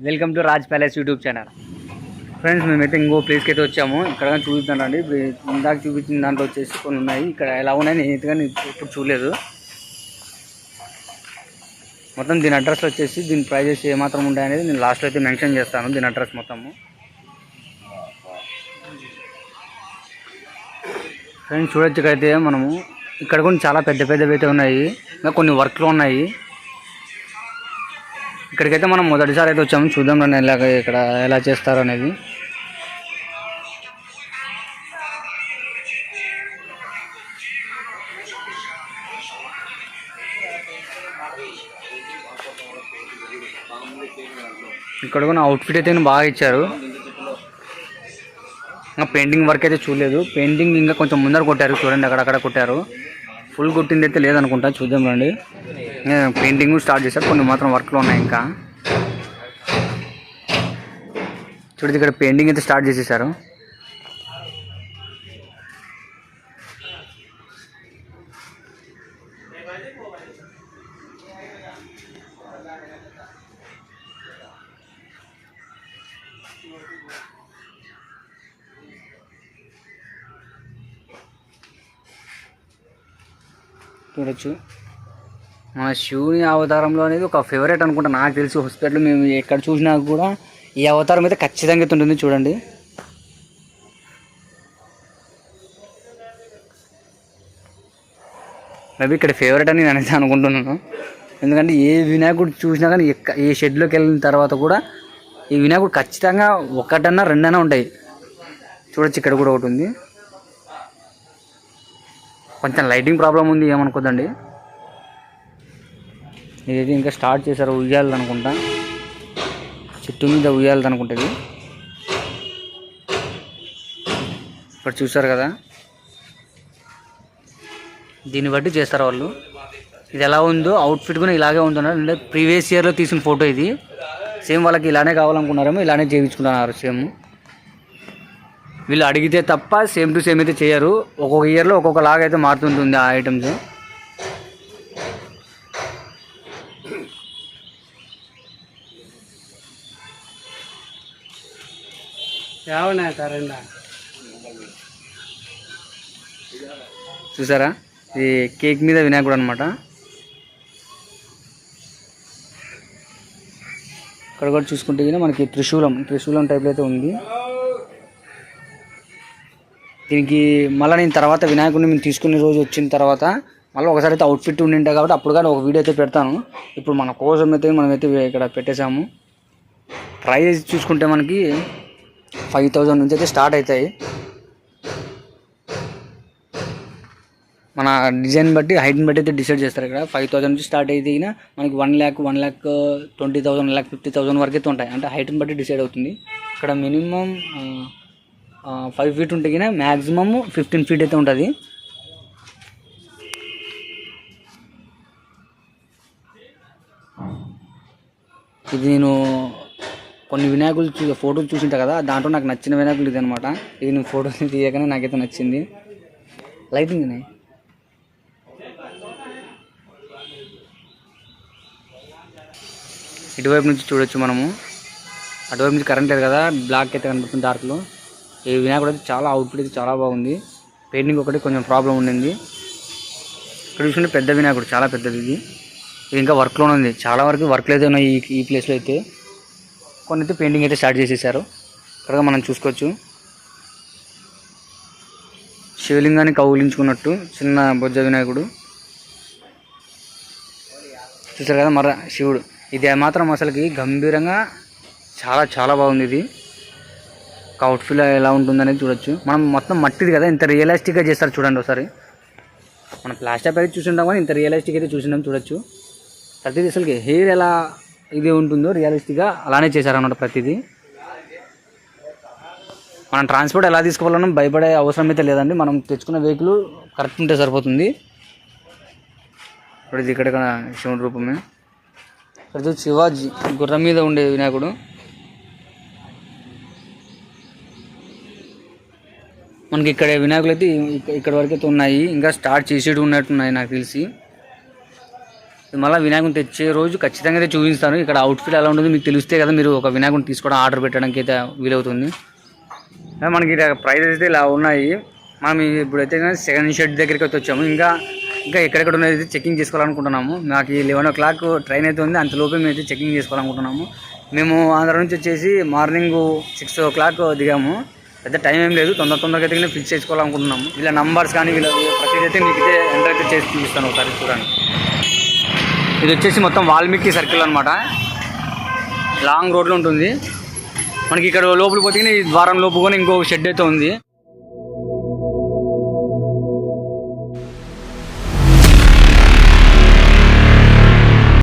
Welcome to Raj palace YouTube channel. Friends, మేమైతే ఇంకో ప్లేస్కి అయితే వచ్చాము. ఇక్కడ చూపిస్తానండి. ఇందాక చూపించిన దాంట్లో వచ్చేసి కొన్ని ఉన్నాయి. ఇక్కడ ఎలా ఉన్నాయి నేను కానీ ఇప్పుడు చూడలేదు. మొత్తం దీని అడ్రస్ వచ్చేసి దీని ప్రైజెస్ ఏమాత్రం ఉంటాయనేది నేను లాస్ట్లో అయితే మెన్షన్ చేస్తాను. దీని అడ్రస్ మొత్తము. ఫ్రెండ్స్ చూడొచ్చు. ఇక్కడైతే మనము ఇక్కడ కొన్ని చాలా పెద్ద పెద్దవి అయితే ఉన్నాయి. ఇంకా కొన్ని వర్క్లు ఉన్నాయి. ఇక్కడికైతే మనం మొదటిసారి అయితే వచ్చాము. చూద్దాం రండి ఇక్కడ ఎలా చేస్తారు అనేది. ఇక్కడ కూడా అవుట్ఫిట్ అయితే బాగా ఇచ్చారు. ఇంకా పెయింటింగ్ వర్క్ అయితే చూడలేదు. పెయింటింగ్ ఇంకా కొంచెం ముందర కొట్టారు. చూడండి అక్కడక్కడ కొట్టారు. ఫుల్ కొట్టింది అయితే లేదనుకుంటా. చూద్దాం రండి. పెయింటింగ్ స్టార్ట్ చేశారు. కొన్ని మాత్రం వర్క్లో ఉన్నాయి. ఇంకా చూడండి ఇక్కడ పెయింటింగ్ అయితే స్టార్ట్ చేసేసారు. చూడొచ్చు. మన శివుని అవతారంలో అనేది ఒక ఫేవరెట్ అనుకుంటా. నాకు తెలిసి హాస్పిటల్ మేము ఎక్కడ చూసినా కూడా ఈ అవతారం అయితే ఖచ్చితంగా ఉంటుంది. చూడండి మేబీ ఇక్కడ ఫేవరెట్ అని నేను అయితే అనుకుంటున్నాను. ఎందుకంటే ఏ వినాయకుడు చూసినా కానీ ఏ షెడ్లోకి వెళ్ళిన తర్వాత కూడా ఈ వినాయకుడు ఖచ్చితంగా ఒకటన్నా రెండన్నా ఉంటాయి. చూడొచ్చు ఇక్కడ కూడా ఒకటి ఉంది. కొంచెం లైటింగ్ ప్రాబ్లం ఉంది, ఏమనుకోద్దండి. ఇదైతే ఇంకా స్టార్ట్ చేశారు. ఉయ్యాలి అనుకుంటా. చెట్టు మీద ఉయ్యాలి అనుకుంటుంది. ఇక్కడ చూసారు కదా, దీన్ని బట్టి చేస్తారు వాళ్ళు. ఇది ఎలా ఉందో అవుట్ఫిట్ కూడా ఇలాగే ఉంటున్నారు. అంటే ప్రీవియస్ ఇయర్లో తీసిన ఫోటో ఇది. సేమ్ వాళ్ళకి ఇలానే కావాలనుకున్నారేమో ఇలానే చేయించుకుంటున్నారు. సేమ్ వీళ్ళు అడిగితే తప్ప సేమ్ టు సేమ్ అయితే చేయరు. ఒక్కొక్క ఇయర్లో ఒక్కొక్కలాగా అయితే మారుతుంటుంది ఆ ఐటమ్స్. చూసారా, ఇది కేక్ మీద వినాయకుడు అనమాట. ఇక్కడ కూడా చూసుకుంటే మనకి త్రిశూలం టైప్లో అయితే ఉంది. దీనికి మళ్ళీ నేను తర్వాత వినాయకుడిని మేము తీసుకునే రోజు వచ్చిన తర్వాత మళ్ళీ ఒకసారి అయితే అవుట్ఫిట్ ఉండింటాయి కాబట్టి అప్పుడు కానీ ఒక వీడియో అయితే పెడతాను. ఇప్పుడు మన కోసం అయితే మనమైతే ఇక్కడ పెట్టేశాము. ప్రైస్ చూసుకుంటే మనకి 5000 నుంచి అయితే స్టార్ట్ అవుతాయి. మన డిజైన్ బట్టి హైట్ని బట్టి అయితే డిసైడ్ చేస్తారు. ఇక్కడ 5000 నుంచి స్టార్ట్ అయితే మనకి 1,20,000 1,50,000 వరకు అయితే ఉంటాయి. అంటే హైట్ని బట్టి డిసైడ్ అవుతుంది. ఇక్కడ మినిమం 5 feet ఉంటే కానీ మ్యాక్సిమమ్ 15 feet అయితే ఉంటుంది. ఇది నేను కొన్ని వినాయకులు ఫోటోలు చూసింటా కదా, దాంట్లో నాకు నచ్చిన వినాయకులు ఇది అనమాట. ఇది నేను ఫోటోని తీయగానే నాకైతే నచ్చింది. లైటింగ్ ఇటువైపు నుంచి చూడొచ్చు మనము. అటువైపు నుంచి కరెంట్ లేదు కదా, బ్లాక్ అయితే కనిపిస్తుంది డార్క్లో. ఈ వినాయకుడు అయితే చాలా అవుట్ఫిట్ అయితే చాలా బాగుంది. పెయింటింగ్ ఒకటి కొంచెం ప్రాబ్లం ఉండింది. ఇక్కడ చూసుకుంటే పెద్ద వినాయకుడు, చాలా పెద్దది. ఇది ఇంకా వర్క్లోనే ఉంది. చాలా వరకు వర్క్లు అయితే ఉన్నాయి ఈ ప్లేస్లో అయితే. కొన్ని అయితే పెయింటింగ్ అయితే స్టార్ట్ చేసేసారు. ఇక్కడ మనం చూసుకోవచ్చు. శివలింగాన్ని కౌగిలించుకున్నట్టు చిన్న బొజ్జ వినాయకుడు చూసారు కదా. మర శివుడు ఇది మాత్రం అసలుకి గంభీరంగా చాలా చాలా బాగుంది. ఇది అవుట్ఫిట్ ఎలా ఉంటుందనేది చూడొచ్చు. మనం మొత్తం మట్టిది కదా, ఇంత రియలిస్టిక్గా చేస్తారు. చూడండి ఒకసారి. మనం ప్లాస్టర్ అయితే చూసింటాం కానీ ఇంత రియలిస్టిక్ అయితే చూసింటాం. చూడొచ్చు ప్రతిదీ. అసలుకి హెయిర్ ఎలా ఇది ఉంటుందో రియలిస్టిక్గా అలానే చేశారన్నమాట ప్రతిదీ. మనం ట్రాన్స్పోర్ట్ ఎలా తీసుకోవాలన్నా భయపడే అవసరం అయితే లేదండి. మనం తెచ్చుకున్న వెహికల్ కరెక్ట్ ఉంటే సరిపోతుంది. ఇప్పుడు ఇది ఇక్కడ శివుడి రూపమే. ఇక్కడ శివాజీ గుర్రం మీద ఉండే వినాయకుడు. మనకి ఇక్కడ వినాయకులు అయితే ఇక్కడ వరకు అయితే ఉన్నాయి. ఇంకా స్టార్ట్ చేసేటి ఉన్నట్టున్నాయి నాకు తెలిసి. మళ్ళీ వినాయకుని తెచ్చే రోజు ఖచ్చితంగా అయితే చూపిస్తాను. ఇక్కడ అవుట్ఫిట్ ఎలా ఉంటుంది మీకు తెలిస్తే కదా మీరు ఒక వినాయకుని తీసుకోవడం ఆర్డర్ పెట్టడానికి అయితే వీలవుతుంది. మనకి ప్రైజెస్ అయితే ఇలా ఉన్నాయి. మనం ఇప్పుడైతే సెకండ్ షెడ్ దగ్గరికి అయితే వచ్చాము. ఇంకా ఎక్కడెక్కడ ఉన్నది చెకింగ్ చేసుకోవాలనుకుంటున్నాము. మాకు 11 o'clock ట్రైన్ అయితే ఉంది. అంతలోపే మేము అయితే చెకింగ్ చేసుకోవాలనుకుంటున్నాము. మేము ఆంధ్ర నుంచి వచ్చేసి మార్నింగ్ 6 o'clock దిగాము. పెద్ద టైం ఏం లేదు, తొందరగా అయితే ఫిక్స్ చేసుకోవాలనుకుంటున్నాము. వీళ్ళ నంబర్స్ కానీ వీళ్ళ ప్రతిదీ అయితే మీకు అయితే ఎంటర్ అయితే చేసి చూపిస్తాను ఒకసారి చూడండి. ఇది వచ్చేసి మొత్తం వాల్మీకి సర్కిల్ అనమాట. లాంగ్ రోడ్లో ఉంటుంది. మనకి ఇక్కడ లోపలికి పోతే ఈ ద్వారం లోపు కూడా ఇంకో షెడ్ అయితే ఉంది.